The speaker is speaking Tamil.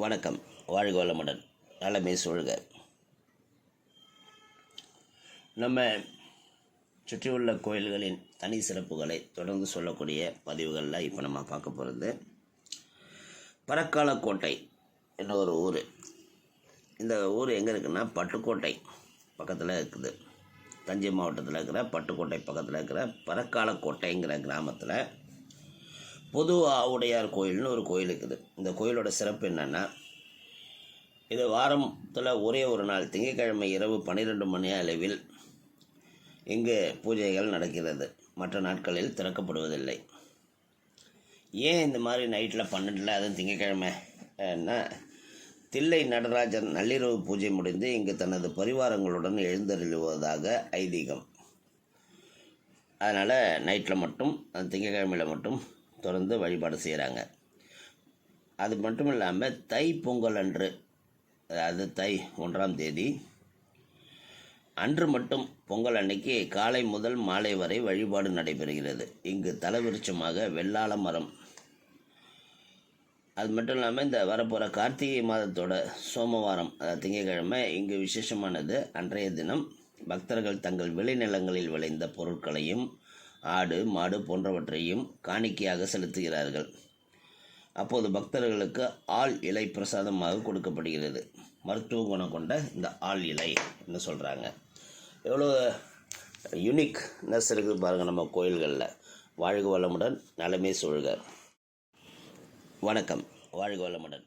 வணக்கம். வாழ்க வளமுடன். நலமே சூழ்க. நம்ம சுற்றியுள்ள கோயில்களின் தனி சிறப்புகளை தொடர்ந்து சொல்லக்கூடிய பதிவுகளில் இப்போ நம்ம பார்க்க போகிறது பரக்காலக்கோட்டை என்ற ஒரு ஊர். இந்த ஊர் எங்கே இருக்குன்னா பட்டுக்கோட்டை பக்கத்தில் இருக்குது. தஞ்சை மாவட்டத்தில் இருக்கிற பட்டுக்கோட்டை பக்கத்தில் இருக்கிற பரக்காலக்கோட்டைங்கிற கிராமத்தில் பொது ஆவுடையார் கோயில்னு ஒரு கோயில் இருக்குது. இந்த கோயிலோட சிறப்பு என்னென்னா, இது வாரத்தில் ஒரே ஒரு நாள் திங்கட்கிழமை இரவு 12 மணி அளவில் இங்கு பூஜைகள் நடக்கிறது. மற்ற நாட்களில் திறக்கப்படுவதில்லை. ஏன் இந்த மாதிரி நைட்டில் 12 அதுவும் திங்கட்கிழமைன்னா, தில்லை நடராஜர் நள்ளிரவு பூஜை முடிந்து இங்கு தனது பரிவாரங்களுடன் எழுந்தருளுவதாக ஐதீகம். அதனால் நைட்டில் மட்டும் திங்கட்கிழமையில் மட்டும் தொடர்ந்து வழிபாடு செய்கிறாங்க. அது மட்டும் இல்லாமல் தை பொங்கல் அன்று, அதாவது தை 1ஆம் தேதி அன்று மட்டும் பொங்கல் அன்னைக்கு காலை முதல் மாலை வரை வழிபாடு நடைபெறுகிறது. இங்கு தலவிருட்சமாக வெள்ளாள மரம். அது மட்டும் இல்லாமல் இந்த வரப்போகிற கார்த்திகை மாதத்தோட சோமவாரம், அதாவது திங்கட்கிழமை இங்கு விசேஷமானது. அன்றைய தினம் பக்தர்கள் தங்கள் விளைநிலங்களில் விளைந்த பொருட்களையும் ஆடு மாடு போன்றவற்றையும் காணிக்கையாக செலுத்துகிறார்கள். அப்போது பக்தர்களுக்கு ஆள் இலை பிரசாதமாக கொடுக்கப்படுகிறது. மருத்துவ குணம் கொண்ட இந்த ஆள் இலை என்ன சொல்கிறாங்க. எவ்வளோ யூனிக்னஸ் இருக்குது பாருங்கள் நம்ம கோயில்களில். வாழ்க வளமுடன். நலமே சூழ்க. வணக்கம். வாழ்க வளமுடன்.